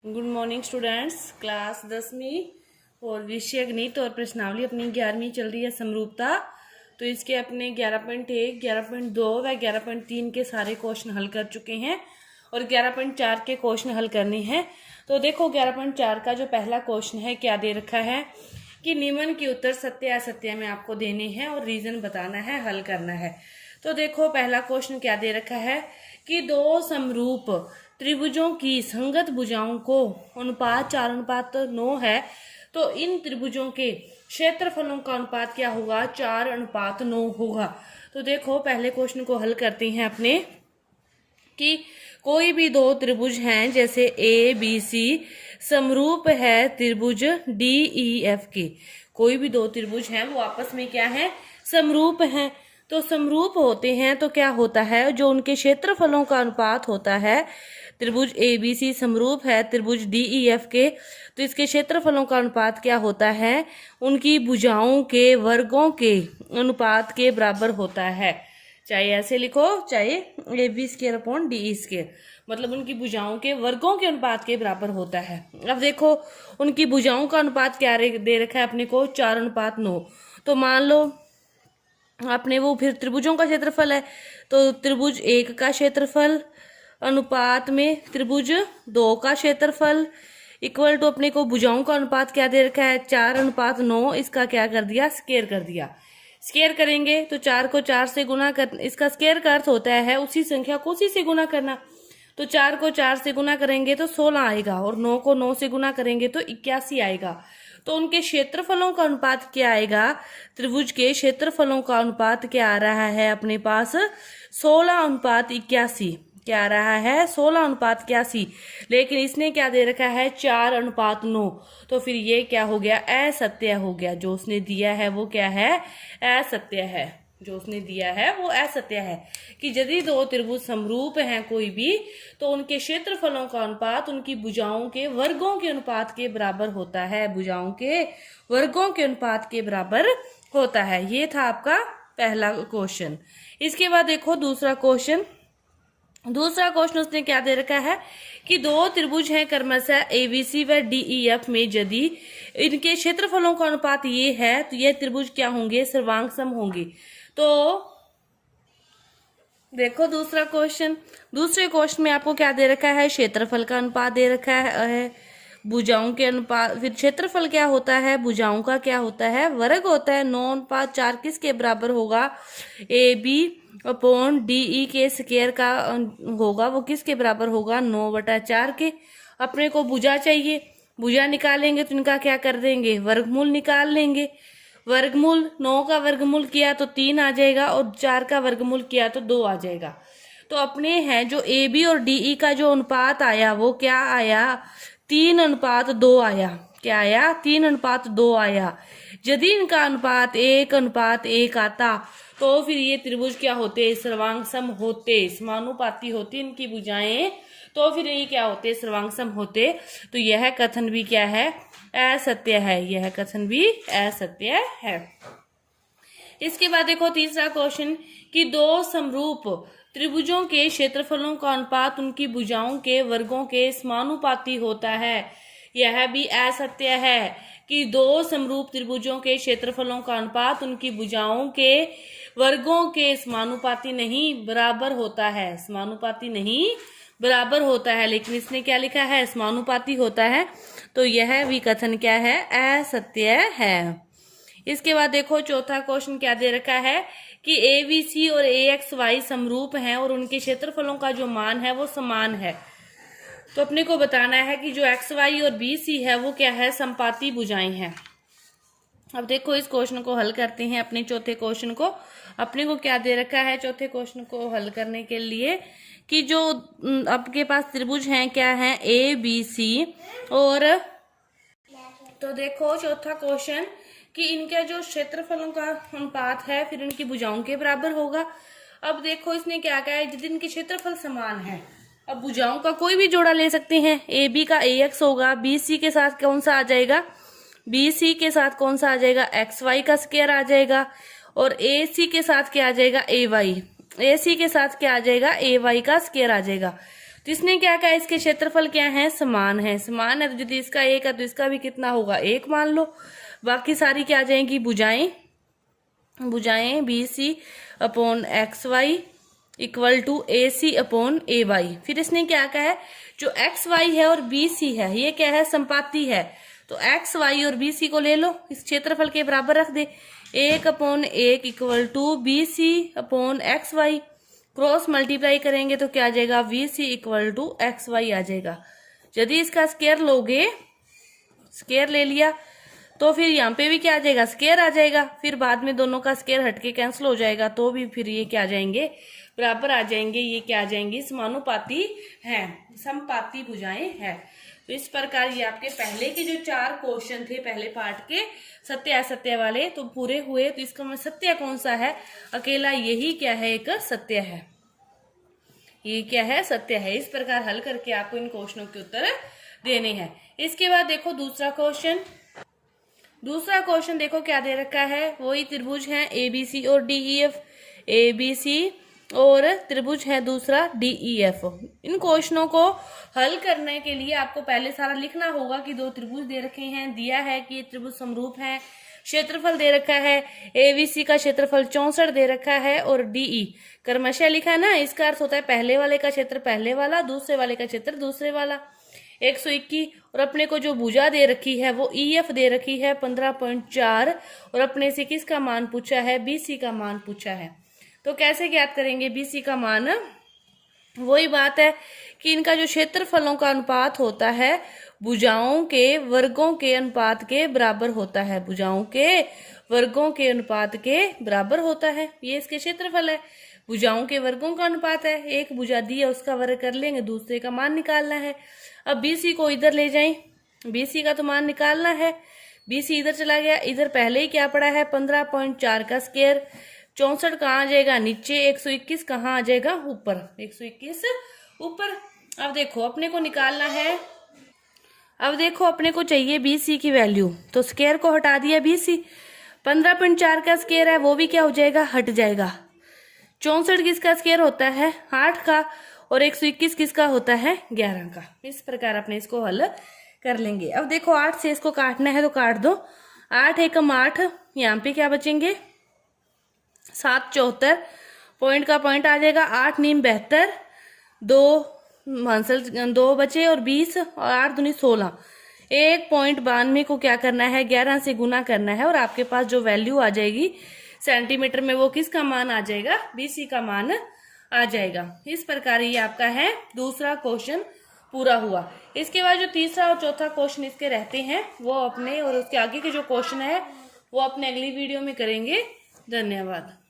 Good morning students. Class 10वीं और विषय गणित और प्रश्नावली अपनी 11वीं चल रही है समरूपता। तो इसके अपने 11.1, 11.2 व 11.3 के सारे क्वेश्चन हल कर चुके हैं और 11.4 के क्वेश्चन हल करने हैं। तो देखो 11.4 का जो पहला क्वेश्चन है क्या दे रखा है कि निम्न के उत्तर सत्य असत्य में आपको देने हैं और रीजन बताना है, हल करना है। तो देखो पहला क्वेश्चन क्या दे रखा है कि दो समरूप त्रिभुजों की संगत भुजाओं को अनुपात 4:9 है, तो इन त्रिभुजों के क्षेत्रफलों का अनुपात क्या होगा? 4:9 होगा। तो देखो पहले क्वेश्चन को हल करते हैं अपने कि कोई भी दो त्रिभुज हैं जैसे ए बी सी समरूप है त्रिभुज डी ई एफ के। कोई भी दो त्रिभुज हैं वो आपस में क्या है? समरूप हैं। तो समरूप होते हैं तो क्या होता है, जो उनके क्षेत्रफलों का अनुपात होता है, त्रिभुज ए बी सी समरूप है त्रिभुज डी ई एफ के, तो इसके क्षेत्रफलों का अनुपात क्या होता है? उनकी भुजाओं के वर्गों के अनुपात के बराबर होता है। चाहे ऐसे लिखो, चाहे A B square upon D E square, मतलब उनकी भुजाओं के वर्गों के अनुपात के बराबर होता है। अब देखो उनकी भुजाओं का अनुपात क्या दे रखा है अपने को? 4:9। तो मान लो अपने वो फिर त्रिभुजों का क्षेत्रफल है, तो त्रिभुज एक का क्षेत्रफल अनुपात में त्रिभुज दो का क्षेत्रफल इक्वल टू अपने को भुजाओं का अनुपात क्या दे रखा है? 4:9। इसका क्या कर दिया? स्क्वायर कर दिया। स्क्वायर करेंगे तो 4 को 4 से गुना कर, इसका स्क्वायर का अर्थ होता है उसी संख्या को उसी से गुना करना। तो 4 को 4 से गुना करेंगे तो 16 आएगा और 9 को 9 से गुना करेंगे तो 81 आएगा। तो उनके क्षेत्रफलों का अनुपात क्या आएगा? त्रिभुज के क्षेत्रफलों का अनुपात क्या आ रहा है अपने पास? 16:81। क्या आ रहा है? 16:81। लेकिन इसने क्या दे रखा है? 4:9। तो फिर ये क्या हो गया? असत्य हो गया। जो उसने दिया है वो क्या है? असत्य है। जो उसने दिया है वो असत्य है कि यदि दो त्रिभुज समरूप हैं कोई भी, तो उनके क्षेत्रफलों का अनुपात उनकी भुजाओं के वर्गों के अनुपात के बराबर होता है। भुजाओं के वर्गों के अनुपात के बराबर होता है। ये था आपका पहला क्वेश्चन। इसके बाद देखो दूसरा क्वेश्चन। दूसरा क्वेश्चन उसने क्या दे रखा है कि दो त्रिभुज हैं क्रमशः एबीसी व डीईएफ में, यदि इनके क्षेत्रफलों का अनुपात ये है तो ये त्रिभुज क्या होंगे? सर्वांग सम होंगे। तो देखो दूसरा क्वेश्चन। दूसरे क्वेश्चन में आपको क्या दे रखा है? क्षेत्रफल का अनुपात दे रखा है, भुजाओं के अनुपात, फिर क्षेत्रफल क्या होता है? भुजाओं का क्या होता है? वर्ग होता है। 9:4 किसके बराबर होगा? A B upon D E के स्क्वायर का होगा, वो किसके बराबर होगा? 9/4 के। अपने को भुजा चाहिए, भुजा निकालेंगे तो इनका क्या कर देंगे? वर्गमूल निकाल लेंगे। वर्गमूल 9 का वर्गमूल किया तो 3 आ जाएगा और 4 का वर्गमूल किया तो 2 आ जाएगा। तो अपने हैं जो ए बी और डी ई का जो अनुपात आया वो क्या आया? 3:2 आया। क्या आया? 3:2 आया। यदि इनका अनुपात 1:1 आता तो फिर ये त्रिभुज क्या होते? सर्वांग सम होते, समानुपाती होती इनकी भुजाएं, तो फिर ये क्या होते? सर्वांग सम होते। तो यह कथन भी क्या है? असत्य है। यह कथन भी असत्य है। इसके बाद देखो तीसरा क्वेश्चन कि दो समरूप त्रिभुजों के क्षेत्रफलों का अनुपात उनकी भुजाओं के वर्गों के समानुपाती होता है। यह भी असत्य है कि दो समरूप त्रिभुजों के क्षेत्रफलों का अनुपात उनकी भुजाओं के वर्गों के समानुपाती नहीं, बराबर होता है। समानुपाती नहीं, बराबर होता है। लेकिन इसने क्या लिखा है? समानुपाती होता है। तो यह भी कथन क्या है? असत्य है। इसके बाद देखो चौथा क्वेश्चन क्या दे रखा है कि ए बी सी और ए एक्स वाई समरूप हैं और उनके क्षेत्रफलों का जो मान है वो समान है। तो अपने को बताना है कि जो एक्स वाई और बी सी है वो क्या है? समपाती भुजाएं हैं। अब देखो इस क्वेश्चन को हल करते हैं। अपने चौथे क्वेश्चन को अपने को क्या दे रखा है चौथे क्वेश्चन को हल करने के लिए कि जो आपके पास त्रिभुज हैं क्या है? ए बी सी और, तो देखो चौथा क्वेश्चन कि इनका जो क्षेत्रफलों का अनुपात है फिर इनकी भुजाओं के बराबर होगा। अब देखो इसने क्या कहा है? यदि इनके क्षेत्रफल समान है, अब भुजाओं का कोई भी जोड़ा ले सकते हैं। ए बी का ए एक्स होगा, बी सी के साथ कौन सा आ जाएगा? बी सी के साथ कौन सा आ जाएगा? एक्स वाई का स्क्वायर आ जाएगा। और ए सी के साथ क्या आ जाएगा? ए वाई। ए सी के साथ क्या आ जाएगा? ए वाई का स्क्वायर आ जाएगा। तो इसने क्या कहा, इसके क्षेत्रफल क्या है, समान है। समान है तो यदि इसका 1 है तो इसका भी कितना होगा, 1 मान लो। बाकी सारी क्या आ जाएंगी, भुजाएं BC upon XY equal to AC upon AY। फिर इसने क्या कहा है, जो XY है और BC है ये क्या है, संपाती है। तो XY और BC को ले लो, इस क्षेत्रफल के बराबर रख दे। 1/1 equal to BC upon XY, cross multiply करेंगे तो क्या आ जाएगा, BC इक्वल टू XY आ जाएगा। यदि इसका स्क्वायर लोगे, स्क्वायर ले लिया तो फिर यहाँ पे भी क्या आ जाएगा, स्क्वायर आ जाएगा। फिर बाद में दोनों का स्क्वायर हटके कैंसिल हो जाएगा तो भी फिर ये क्या आ जाएंगे, बराबर आ जाएंगे। ये क्या आ जाएंगी, समानुपाती हैं, समपाती भुजाएं हैं। तो इस प्रकार ये आपके पहले के जो 4 क्वेश्चन थे पहले पार्ट के सत्य असत्य वाले तो पूरे हुए। तो इसका में सत्य कौन सा है, अकेला यही क्या है, एक सत्य है। ये क्या है, सत्य है। इस प्रकार हल करके आपको इन क्वेश्चनों के उत्तर देने हैं। इसके बाद देखो दूसरा क्वेश्चन। दूसरा क्वेश्चन देखो क्या दे रखा है, वही त्रिभुज है ABC और DEF, ABC और त्रिभुज है दूसरा DEF। इन क्वेश्चनों को हल करने के लिए आपको पहले सारा लिखना होगा कि 2 त्रिभुज दे रखे हैं, दिया है कि त्रिभुज समरूप है, क्षेत्रफल दे रखा है, ABC का क्षेत्रफल 64 दे रखा है और DE क्रमशः लिखा है ना। इसका अर्थ होता है पहले वाले का क्षेत्र पहले वाला, दूसरे वाले का क्षेत्र दूसरे वाला। 121 और अपने को जो भुजा दे रखी है वो EF दे रखी है 15.4 और अपने से किसका मान पूछा है, BC का मान पूछा है। तो कैसे ज्ञात करेंगे BC का मान, वही बात है कि इनका जो क्षेत्रफलों का अनुपात होता है भुजाओं के वर्गों के अनुपात के बराबर होता है, भुजाओं के वर्गों के अनुपात के बराबर होता है। ये इसके क्षेत्रफल है, भुजाओं के वर्गों का अनुपात है। एक भुजा दी है उसका वर्ग कर लेंगे, दूसरे का मान निकालना है। अब BC को इधर ले जाएं, BC का तो मान निकालना है। BC इधर चला गया, इधर पहले ही क्या पड़ा है 15.4 का स्क्वायर। 64 कहाँ आ जाएगा, नीचे। 121 कहाँ आ जाएगा, ऊपर। 121 ऊपर। अब देखो अपने को निकालना है, अब देखो अपने को चाहिए BC की वैल्यू, तो स्क्वायर को हटा दिया BC। 15.4 का स्क्वायर है वो भी क्या हो जाएगा, हट जाएगा। 64 किसका स्क्वायर होता है, 8 का, और 121 किसका होता है, 11 का। इस प्रकार अपने इसको हल कर लेंगे। अब देखो 8 से इसको काटना है तो काट दो। 8 एकम 8, यहाँ पे क्या बचेंगे 7 74, पॉइंट का पॉइंट आ जाएगा। 8 9 72, 2 बचे और 20 और 8 दूनी 16। 1.92 को क्या करना है, 11 से गुना करना है और आपके पास जो वैल्यू आ जाएगी सेंटीमीटर में वो किसका मान आ जाएगा, BC का मान आ जाएगा। इस प्रकार ये आपका है दूसरा क्वेश्चन पूरा हुआ। इसके बाद जो तीसरा और चौथा क्वेश्चन इसके रहते हैं वो अपने, और उसके आगे के जो क्वेश्चन है वो अपने अगली वीडियो में करेंगे। धन्यवाद।